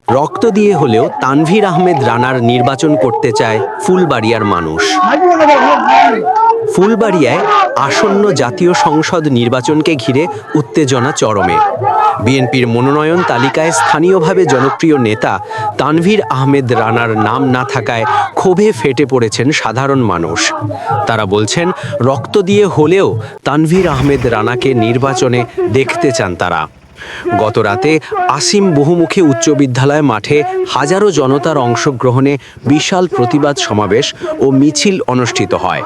রক্ত দিয়ে হলেও তানভীর আহমেদ রানার নির্বাচন করতে চায় ফুলবাড়িয়ার মানুষ। ফুলবাড়িয়ায় আসন্ন জাতীয় সংসদ নির্বাচনকে ঘিরে উত্তেজনা চরমে। বিএনপির মনোনয়ন তালিকায় স্থানীয়ভাবে জনপ্রিয় নেতা তানভীর আহমেদ রানার নাম না থাকায় ক্ষোভে ফেটে পড়েছেন সাধারণ মানুষ। তারা বলছেন, রক্ত দিয়ে হলেও তানভীর আহমেদ রানাকে নির্বাচনে দেখতে চান তারা। গত রাতে আসিম বহুমুখী উচ্চ বিদ্যালয় মাঠে হাজারো জনতার অংশগ্রহণে বিশাল প্রতিবাদ সমাবেশ ও মিছিল অনুষ্ঠিত হয়।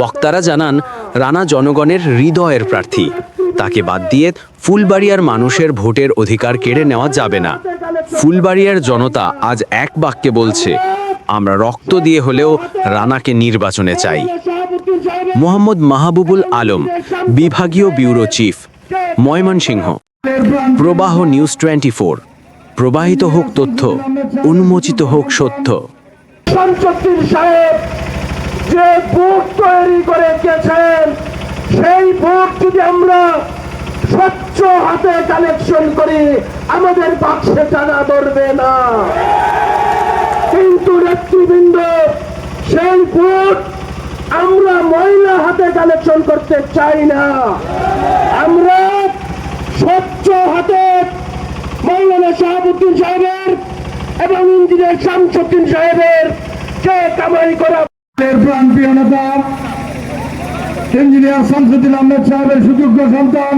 বক্তারা জানান, রানা জনগণের হৃদয়ের প্রার্থী, তাকে বাদ দিয়ে ফুলবাড়িয়ার মানুষের ভোটের অধিকার কেড়ে নেওয়া যাবে না। ফুলবাড়িয়ার জনতা আজ এক বাক্যে বলছে, আমরা রক্ত দিয়ে হলেও রানাকে নির্বাচনে চাই। মোহাম্মদ মাহবুবুল আলম, বিভাগীয় ব্যুরো চিফ, ময়মনসিংহ। প্রবাহ নিউজ 24। প্রবাহিত হোক তথ্য, উন্মোচিত হোক সত্য। শামসুদ্দিন সাহেব যে ভোট তৈরি করে গেছেন, সেই ভোট যদি আমরা স্বচ্ছ হাতে কালেকশন করি, আমাদের বাক্সে টানা ধরবে না। কিন্তু নেতৃবৃন্দ, সেই ভোট আমরা ময়লা হাতে কালেকশন করতে চাই না। আমরা স্বচ্ছ হাতে মৌলানা শাহাবুদ্দিন সাহেবের এবং ইঞ্জিনিয়ার শামসুদ্দিন সাহেবের যে কামাই করা প্রান্তীয় নেতা ইঞ্জিনিয়ার শামসুদ্দিন আহমেদ সাহেবের সুযোগ্য সন্তান,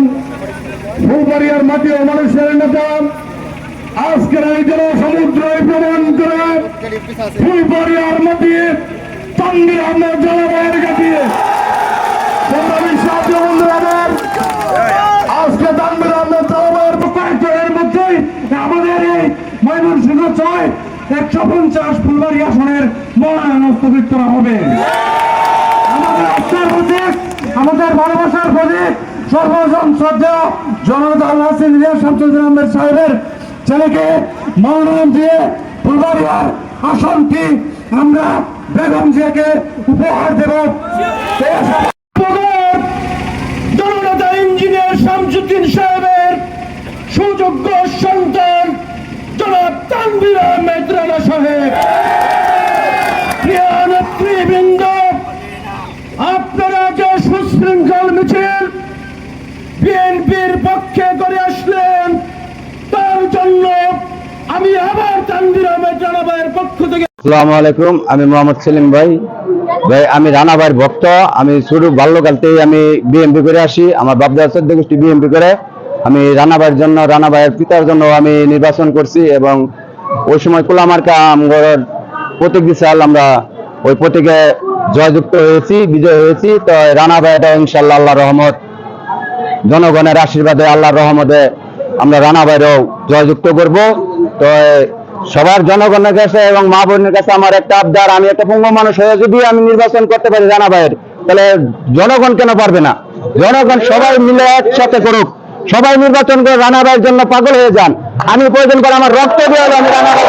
ফুলবাড়িয়ার মাটি ও মানুষের নেতা, আজকের এই জনসমুদ্র প্রমাণ করে ফুলবাড়িয়ার মাটি তানভীর আহমেদ জলবায়ুর কাটিয়ে আজকে তানভীর আহমেদ জলবায়ুর কয়েকজনের মধ্যেই আমাদের এই ময়মনসিংহ 150 ফুলবাড়ি আসনের মনোনয়ন স্থগিত করা হবে। আমাদের আস্থার প্রতীক, আমাদের ভালোবাসার প্রতীক, সর্বজন শ্রদ্ধা জনতা ইঞ্জিনিয়ার শামসুদ্দিন আহমেদ সাহেবের ছেলেকে মনোনয়ন দিয়ে ফুলবাড়িয়ার আসনটি আমরা বেগম জিয়াকে উপহার দেব। জনতা ইঞ্জিনিয়ার শামসুদ্দিন সাহেবের সুযোগ্য সন্তান জনাব তানভীর আহমেদ রানা সাহেব। প্রিয় নেতৃবৃন্দ, আপনারা যে সুশৃঙ্খল মিছিল বিএনপির পক্ষে করে আসলেন, তার জন্য আমি আবার তানভীর আহমেদ রানা ভাইয়ের পক্ষ থেকে। আসসালামু আলাইকুম, আমি মোহাম্মদ সেলিম ভাই। আমি রানা ভাইয়ের ভক্ত। আমি শুরু বাল্যকালতেই আমি বিএনপি করে আসি। আমার বাপদাদা 14 গোষ্ঠী বিএনপি করে। আমি রানা ভাইয়ের জন্য, রানা ভাইয়ের পিতার জন্য আমি নির্বাচন করছি এবং ওই সময় কুলামার্কা আমগর প্রতীক বিশাল, আমরা ওই প্রতীকে জয়যুক্ত হয়েছি, বিজয় হয়েছি। তো রানা ভাইটা ইনশাল্লাহ আল্লাহর রহমত, জনগণের আশীর্বাদে, আল্লাহর রহমতে আমরা রানা ভাইরও জয়যুক্ত করব। তো সবার জনগণের কাছে এবং মা বোনের কাছে আমার একটা আবদার, আমি একটা পঙ্গু মানুষ হয়ে যদি আমি নির্বাচন করতে পারি রানা ভাইয়ের, তাহলে জনগণ কেন পারবে না? জনগণ সবাই মিলে একসাথে করুক, সবাই নির্বাচন করে রানা ভাইয়ের জন্য পাগল হয়ে যান। আমি প্রয়োজন করে আমার রক্ত দিয়ে আমি রানা ভাই